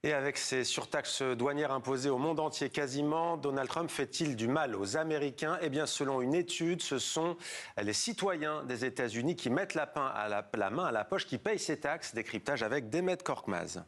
Et avec ces surtaxes douanières imposées au monde entier quasiment, Donald Trump fait-il du mal aux Américains? Eh bien, selon une étude, ce sont les citoyens des États-Unis qui mettent la main à la poche, qui payent ces taxes. Décryptage avec Demet Korkmaz.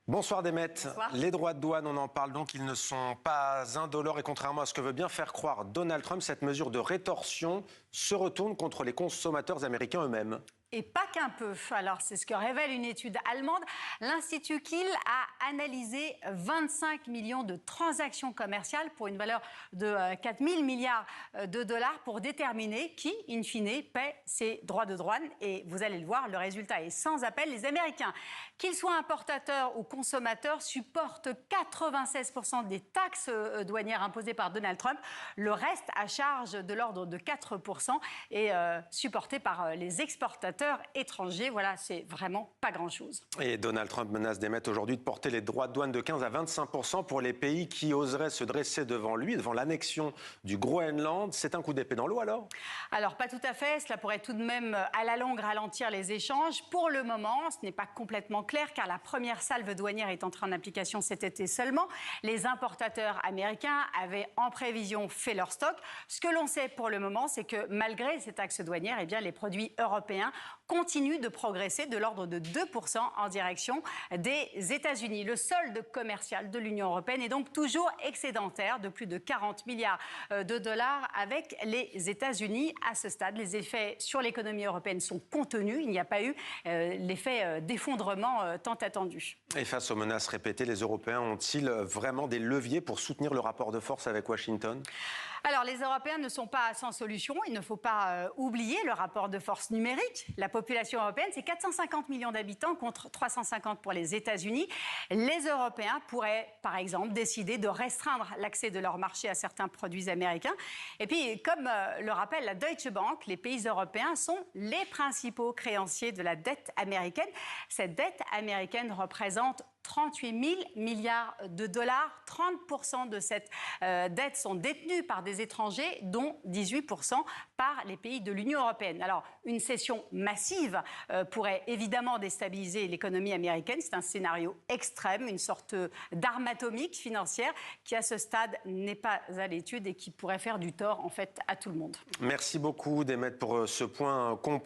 Bonsoir Demet. Bonsoir. Les droits de douane, on en parle donc, ils ne sont pas indolores et contrairement à ce que veut bien faire croire Donald Trump, cette mesure de rétorsion se retourne contre les consommateurs américains eux-mêmes. Et pas qu'un peu. Alors, c'est ce que révèle une étude allemande. L'Institut Kiel a analysé 25 millions de transactions commerciales pour une valeur de 4 000 milliards de dollars pour déterminer qui, in fine, paie ces droits de douane. Et vous allez le voir, le résultat est sans appel. Les Américains, qu'ils soient importateurs ou consommateurs, supportent 96% des taxes douanières imposées par Donald Trump. Le reste à charge de l'ordre de 4% est supporté par les exportateurs étrangers. Voilà, c'est vraiment pas grand-chose. Et Donald Trump menace d'émettre aujourd'hui de porter les droits de douane de 15 à 25% pour les pays qui oseraient se dresser devant lui, devant l'annexion du Groenland. C'est un coup d'épée dans l'eau alors? Alors, pas tout à fait. Cela pourrait tout de même, à la longue, ralentir les échanges. Pour le moment, ce n'est pas complètement clair car la première salve douanière est entrée en application cet été seulement. Les importateurs américains avaient en prévision fait leur stock. Ce que l'on sait pour le moment, c'est que malgré ces taxes douanières, eh bien, les produits européens continuent de progresser de l'ordre de 2% en direction des États-Unis. Le solde commercial de l'Union européenne est donc toujours excédentaire de plus de 40 milliards de dollars avec les États-Unis. À ce stade, les effets sur l'économie européenne sont contenus. Il n'y a pas eu l'effet d'effondrement tant attendu. Et face aux menaces répétées, les Européens ont-ils vraiment des leviers pour soutenir le rapport de force avec Washington? Alors, les Européens ne sont pas sans solution. Il ne faut pas oublier le rapport de force numérique. La population européenne, c'est 450 millions d'habitants contre 350 pour les États-Unis. Les Européens pourraient, par exemple, décider de restreindre l'accès de leur marché à certains produits américains. Et puis, comme le rappelle la Deutsche Bank, les pays européens sont les principaux créanciers de la dette américaine. Cette dette américaine représente 38 000 milliards de dollars. 30% de cette dette sont détenus par des étrangers, dont 18% par les pays de l'Union européenne. Alors, une cession massive pourrait évidemment déstabiliser l'économie américaine. C'est un scénario extrême, une sorte d'arme atomique financière qui, à ce stade, n'est pas à l'étude et qui pourrait faire du tort, en fait, à tout le monde. Merci beaucoup, Demet, pour ce point complet.